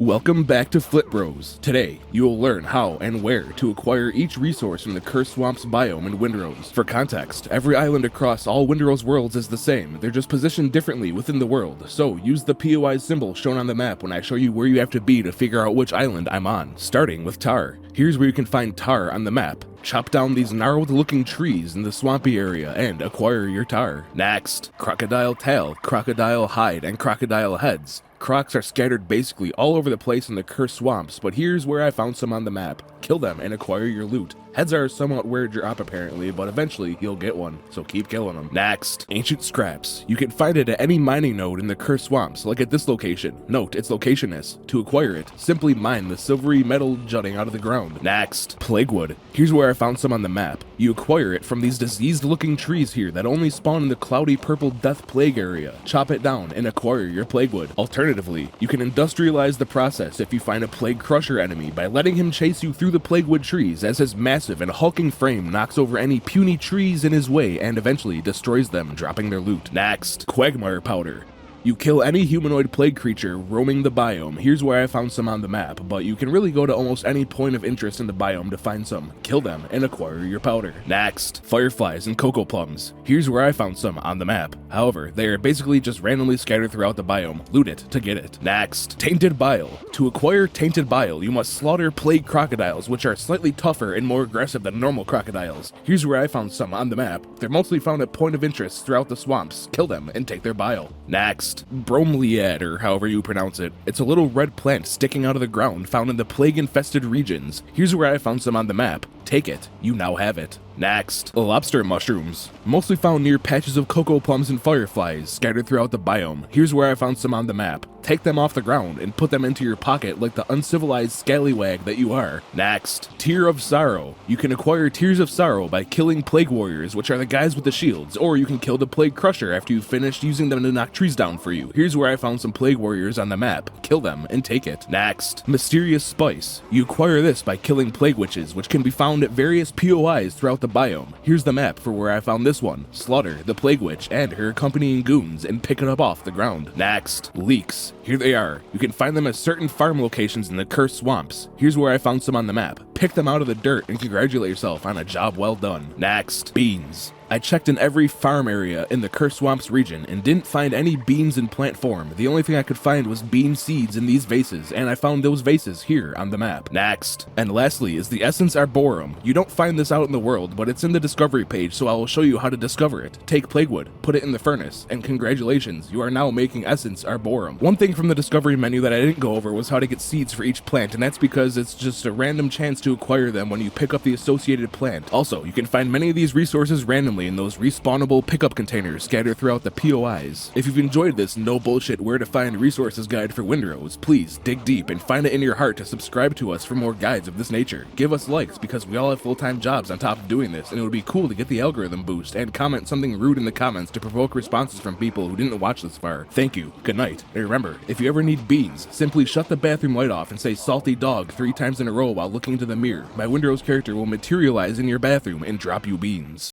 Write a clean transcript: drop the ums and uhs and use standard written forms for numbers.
Welcome back to FlipBros. Today, you will learn how and where to acquire each resource from the Cursed Swamps biome in Windrose. For context, every island across all Windrose worlds is the same, they're just positioned differently within the world, so use the POI symbol shown on the map when I show you where you have to be to figure out which island I'm on. Starting with tar. Here's where you can find tar on the map. Chop down these gnarled looking trees in the swampy area and acquire your tar. Next, crocodile tail, crocodile hide, and crocodile heads. Crocs are scattered basically all over the place in the cursed swamps, but here's where I found some on the map. Kill them and acquire your loot. Heads are a somewhat rare drop apparently, but eventually you'll get one, so keep killing them. Next, ancient scraps. You can find it at any mining node in the cursed swamps, like at this location. Note its location is. To acquire it, simply mine the silvery metal jutting out of the ground. Next, plague wood. Here's where I found some on the map. You acquire it from these diseased looking trees here that only spawn in the cloudy purple death plague area. Chop it down and acquire your plague wood. Alternatively, you can industrialize the process if you find a plague crusher enemy by letting him chase you through the plague wood trees, as his massive and hulking frame knocks over any puny trees in his way and eventually destroys them, dropping their loot. Next, quagmire powder. You kill any humanoid plague creature roaming the biome. Here's where I found some on the map, but you can really go to almost any point of interest in the biome to find some. Kill them and acquire your powder. Next, fireflies and cocoa plums. Here's where I found some on the map. However, they are basically just randomly scattered throughout the biome. Loot it to get it. Next, tainted bile. To acquire tainted bile, you must slaughter plague crocodiles, which are slightly tougher and more aggressive than normal crocodiles. Here's where I found some on the map. They're mostly found at point of interest throughout the swamps. Kill them and take their bile. Next, bromeliad, or however you pronounce it. It's a little red plant sticking out of the ground found in the plague-infested regions. Here's where I found some on the map. Take it. You now have it. Next, lobster mushrooms. Mostly found near patches of cocoa plums and fireflies scattered throughout the biome. Here's where I found some on the map. Take them off the ground and put them into your pocket like the uncivilized scallywag that you are. Next, Tear of Sorrow. You can acquire Tears of Sorrow by killing plague warriors, which are the guys with the shields, or you can kill the plague crusher after you've finished using them to knock trees down for you. Here's where I found some plague warriors on the map. Kill them and take it. Next, Mysterious Spice. You acquire this by killing plague witches, which can be found at various POIs throughout the biome. Here's the map for where I found this one. Slaughter the plague witch and her accompanying goons and pick it up off the ground. Next, leeks. Here they are. You can find them at certain farm locations in the cursed swamps. Here's where I found some on the map. Pick them out of the dirt and congratulate yourself on a job well done. Next, beans. I checked in every farm area in the Cursed Swamps region and didn't find any beans in plant form. The only thing I could find was bean seeds in these vases, and I found those vases here on the map. Next. And lastly is the Essence Arboreum. You don't find this out in the world, but it's in the discovery page, so I will show you how to discover it. Take plaguewood, put it in the furnace, and congratulations, you are now making Essence Arboreum. One thing from the discovery menu that I didn't go over was how to get seeds for each plant, and that's because it's just a random chance to acquire them when you pick up the associated plant. Also, you can find many of these resources randomly in those respawnable pickup containers scattered throughout the POIs. If you've enjoyed this no bullshit where to find resources guide for Windrose, please dig deep and find it in your heart to subscribe to us for more guides of this nature. Give us likes because we all have full-time jobs on top of doing this, and it would be cool to get the algorithm boost, and comment something rude in the comments to provoke responses from people who didn't watch this far. Thank you, good night, and remember, if you ever need beans, simply shut the bathroom light off and say salty dog 3 times in a row while looking into the mirror. My Windrose character will materialize in your bathroom and drop you beans.